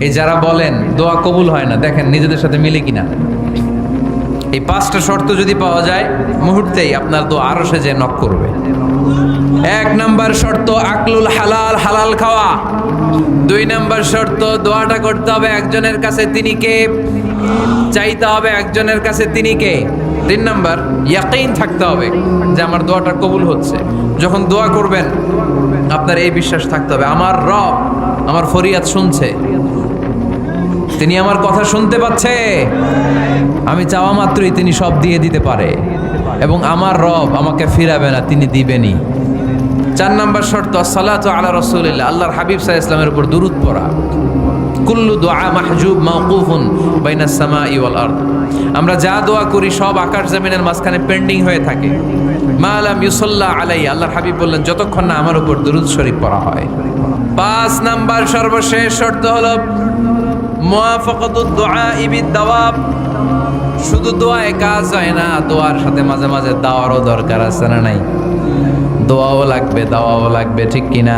এই যারা বলেন দোয়া কবুল হয় না, দেখেন নিজেদের সাথে মিলে কিনা। এই 5টা শর্ত যদি পাওয়া যায়, মুহূর্তেই আপনার দোয়া আরশে যে নক করবে। 1 নাম্বার শর্ত আকলুল হালাল, হালাল খাওয়া। 2 নাম্বার শর্ত দোয়াটা করতে হবে একজনের কাছে, তিনি কে? চাইতে হবে একজনের কাছে, তিনি কে? 3 নাম্বার ইয়াকিন থাকতে হবে যে আমার দোয়াটা কবুল হচ্ছে। যখন দোয়া করবেন আপনার এই বিশ্বাস থাকতে হবে, আমার রব আমার ফরিয়াদ শুনছে, তিনি আমার কথা শুনতে পাচ্ছে, আমি চাওয়া মাত্রই তিনি সব দিয়ে দিতে পারে, এবং আমার রব আমাকে ফিরাবে না, তিনি দিবেনই। 4 নাম্বার শর্ত আসসালাতু আলা রাসূলিল্লাহ, আল্লাহর হাবিব সাল্লাল্লাহু আলাইহি ওয়াসাল্লামের উপর দুরূদ পড়া। কুল্লু দুআ মাহজুব মাওকুফুন বাইনাস সামাই ওয়াল আরদ, আমরা যা দোয়া করি সব আকাশ জমিনের মাঝখানে পেন্ডিং হয়ে থাকে। মা লাম ইউসাল্লা আলাইহি, আল্লাহর হাবিব বললেন যতক্ষণ না আমার উপর দুরূদ শরীফ পড়া হয়। 5 নাম্বার সর্বশেষ শর্ত হলো মুওয়াফাকাতুদ দুআ বিদ-দাওয়াব, শুধু দোয়ায় কাজ হয় না, দোয়ার সাথে মাঝে মাঝে দাওয়ারও দরকার আছে না নাই? দোয়াও লাগবে, দাওয়াও লাগবে, ঠিক কিনা?